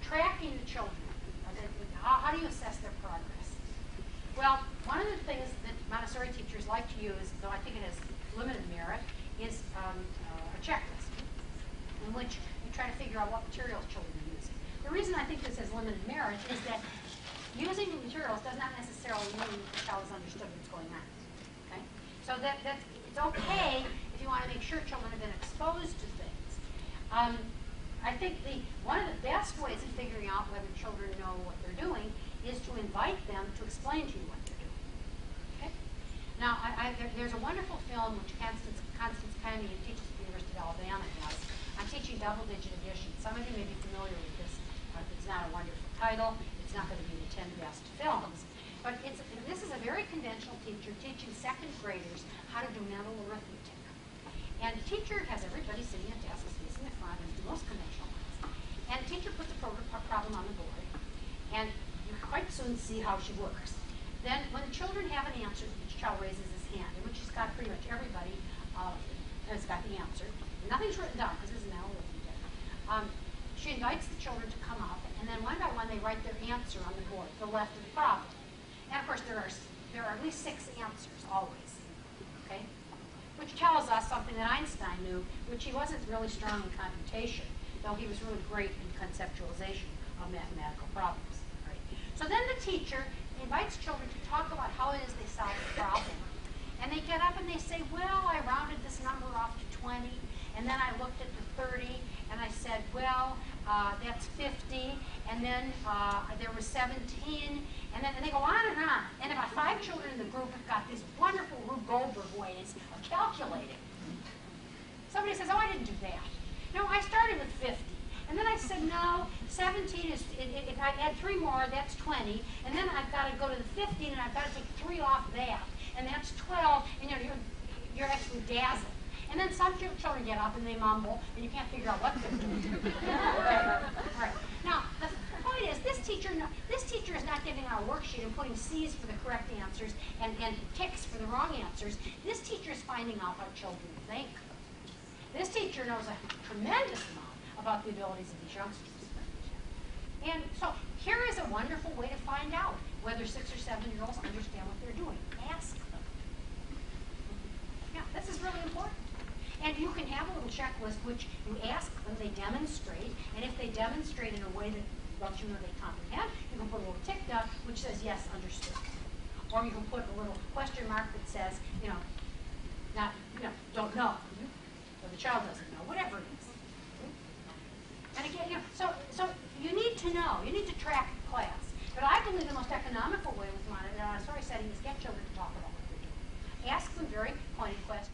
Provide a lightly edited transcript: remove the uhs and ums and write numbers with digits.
tracking the children. How do you assess their progress? Well, one of the things that Montessori teachers like to use, though I think it has limited merit, is a checklist in which you try to figure out what materials children are using. The reason I think this has limited merit is that using the materials does not necessarily mean the child has understood what's going on. Okay? So it's okay if you want to make sure children have been exposed to things. I think one of the best ways of figuring out whether children know what they're doing is to invite them to explain to you what they're doing. Okay? Now, there's a wonderful film which Constance Kennedy, who teaches at the University of Alabama, has. I'm teaching double-digit addition. Some of you may be familiar with this. It's not a wonderful title. It's not going to be the 10 best films. But this is a very conventional teacher teaching second graders how to do mental arithmetic. And the teacher has everybody sitting at desks facing the front, and the most conventional ones. And the teacher puts a problem on the board, and you quite soon see how she works. Then, when the children have an answer, each child raises his hand, in which she's got pretty much everybody has got the answer. Nothing's written down because this is mental arithmetic. She invites the children to come up, and then one by one they write their answer on the board, the left of the problem. And of course, there are at least 6 answers always. Okay. Which tells us something that Einstein knew, which he wasn't really strong in computation, though he was really great in conceptualization of mathematical problems. Right? So then the teacher invites children to talk about how it is they solve the problem. And they get up and they say, well, I rounded this number off to 20, and then I looked at the 30, and I said, well, that's 50, and then there was 17, and then they go on and on. And about 5 children in the group have got these wonderful Rube Goldberg ways of calculating. Somebody says, oh, I didn't do that. No, I started with 50. And then I said, no, 17 is, if I add 3 more, that's 20. And then I've got to go to the 15, and I've got to take 3 off that. And that's 12, and you're actually dazzled. And then some children get up and they mumble, and you can't figure out what they're doing. Okay. All right. Now, the point is, this teacher is not giving out a worksheet and putting C's for the correct answers and ticks for the wrong answers. This teacher is finding out how children think. This teacher knows a tremendous amount about the abilities of these youngsters. And so here is a wonderful way to find out whether 6 or 7-year-olds understand what they're doing. Ask them. Yeah, this is really important. And you can have a little checklist which you ask them, they demonstrate, and if they demonstrate in a way that lets you know they comprehend, you can put a little tick down which says, yes, understood. Or you can put a little question mark that says, don't know. Or the child doesn't know, whatever it is. And again, so you need to know, you need to track the class. But I believe the most economical way with Montessori setting is get children to talk about what they're doing. Ask them very pointed questions.